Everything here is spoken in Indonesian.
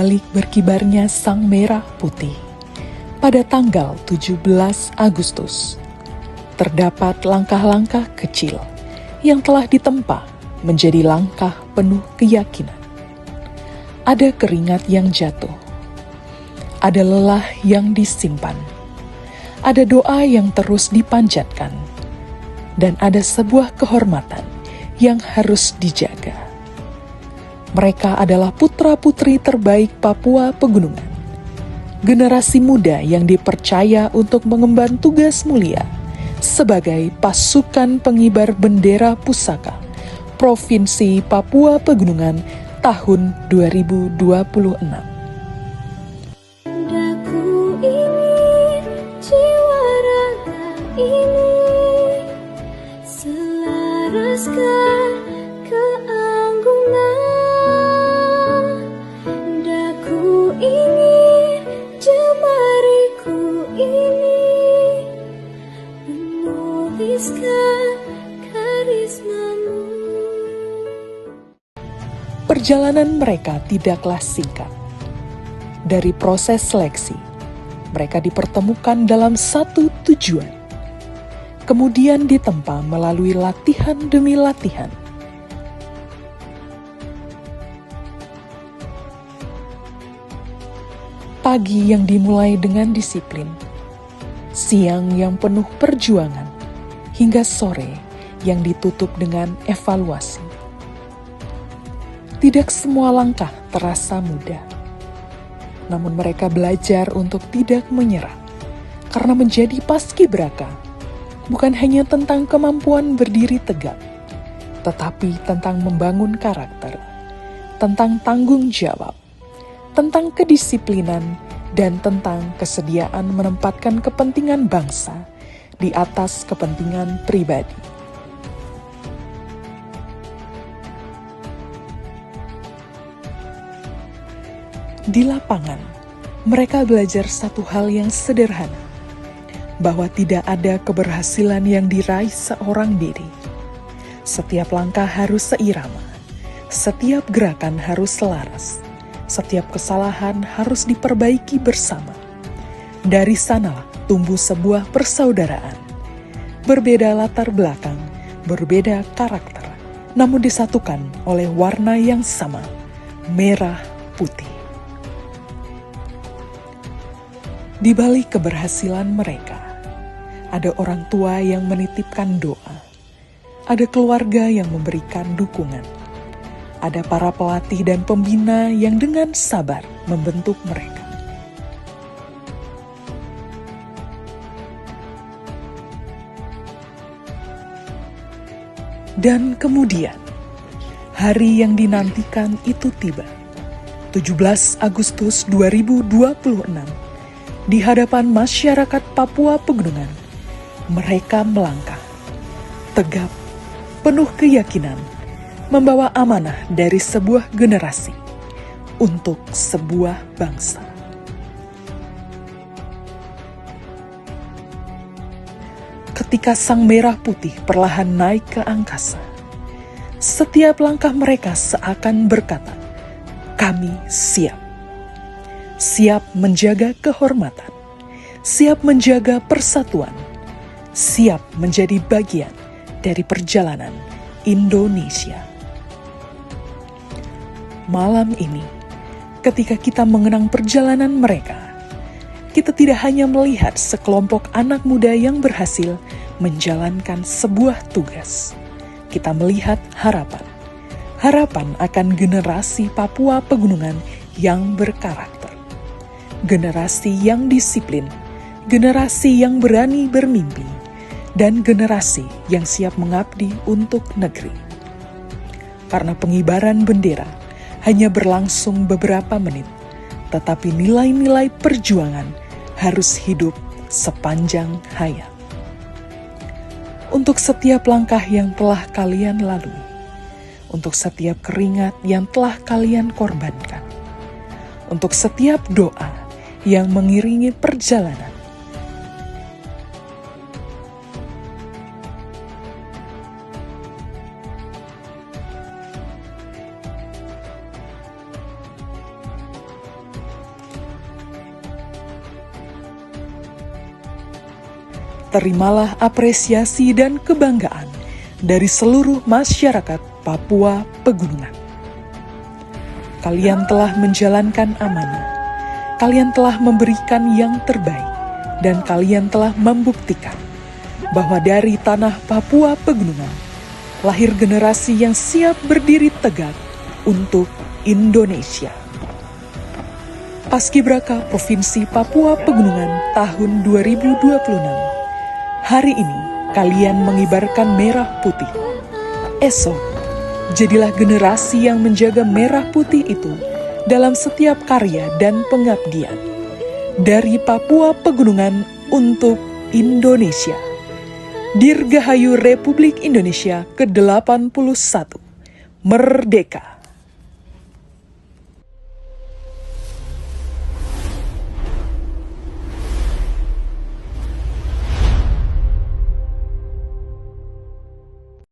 balik berkibarnya sang merah putih, pada tanggal 17 Agustus, terdapat langkah-langkah kecil yang telah ditempa menjadi langkah penuh keyakinan. Ada keringat yang jatuh, ada lelah yang disimpan, ada doa yang terus dipanjatkan, dan ada sebuah kehormatan yang harus dijaga. Mereka adalah putra-putri terbaik Papua Pegunungan, generasi muda yang dipercaya untuk mengemban tugas mulia sebagai pasukan pengibar bendera pusaka Provinsi Papua Pegunungan tahun 2026. Perjalanan mereka tidaklah singkat. Dari proses seleksi, mereka dipertemukan dalam satu tujuan. Kemudian ditempa melalui latihan demi latihan. Pagi yang dimulai dengan disiplin, siang yang penuh perjuangan, hingga sore yang ditutup dengan evaluasi. Tidak semua langkah terasa mudah, namun mereka belajar untuk tidak menyerah, karena menjadi paskibraka bukan hanya tentang kemampuan berdiri tegak, tetapi tentang membangun karakter, tentang tanggung jawab, tentang kedisiplinan, dan tentang kesediaan menempatkan kepentingan bangsa di atas kepentingan pribadi. Di lapangan, mereka belajar satu hal yang sederhana, bahwa tidak ada keberhasilan yang diraih seorang diri. Setiap langkah harus seirama, setiap gerakan harus selaras, setiap kesalahan harus diperbaiki bersama. Dari sanalah tumbuh sebuah persaudaraan. Berbeda latar belakang, berbeda karakter, namun disatukan oleh warna yang sama, merah putih. Di balik keberhasilan mereka, ada orang tua yang menitipkan doa, ada keluarga yang memberikan dukungan, ada para pelatih dan pembina yang dengan sabar membentuk mereka. Dan kemudian, hari yang dinantikan itu tiba, 17 Agustus 2026, di hadapan masyarakat Papua Pegunungan, mereka melangkah tegap, penuh keyakinan, membawa amanah dari sebuah generasi untuk sebuah bangsa. Ketika sang merah putih perlahan naik ke angkasa, setiap langkah mereka seakan berkata, "Kami siap." Siap menjaga kehormatan, siap menjaga persatuan, siap menjadi bagian dari perjalanan Indonesia. Malam ini, ketika kita mengenang perjalanan mereka, kita tidak hanya melihat sekelompok anak muda yang berhasil menjalankan sebuah tugas. Kita melihat harapan. Harapan akan generasi Papua Pegunungan yang berkarakter. Generasi yang disiplin, generasi yang berani bermimpi, dan generasi yang siap mengabdi untuk negeri. Karena pengibaran bendera hanya berlangsung beberapa menit, tetapi nilai-nilai perjuangan harus hidup sepanjang hayat. Untuk setiap langkah yang telah kalian lalui, untuk setiap keringat yang telah kalian korbankan, untuk setiap doa yang mengiringi perjalanan, terimalah apresiasi dan kebanggaan dari seluruh masyarakat Papua Pegunungan. Kalian telah menjalankan amanah, kalian telah memberikan yang terbaik, dan kalian telah membuktikan bahwa dari tanah Papua Pegunungan lahir generasi yang siap berdiri tegak untuk Indonesia. Paskibraka Provinsi Papua Pegunungan tahun 2026. Hari ini kalian mengibarkan merah putih. Esok, jadilah generasi yang menjaga merah putih itu dalam setiap karya dan pengabdian. Dari Papua Pegunungan untuk Indonesia. Dirgahayu Republik Indonesia ke-81. Merdeka!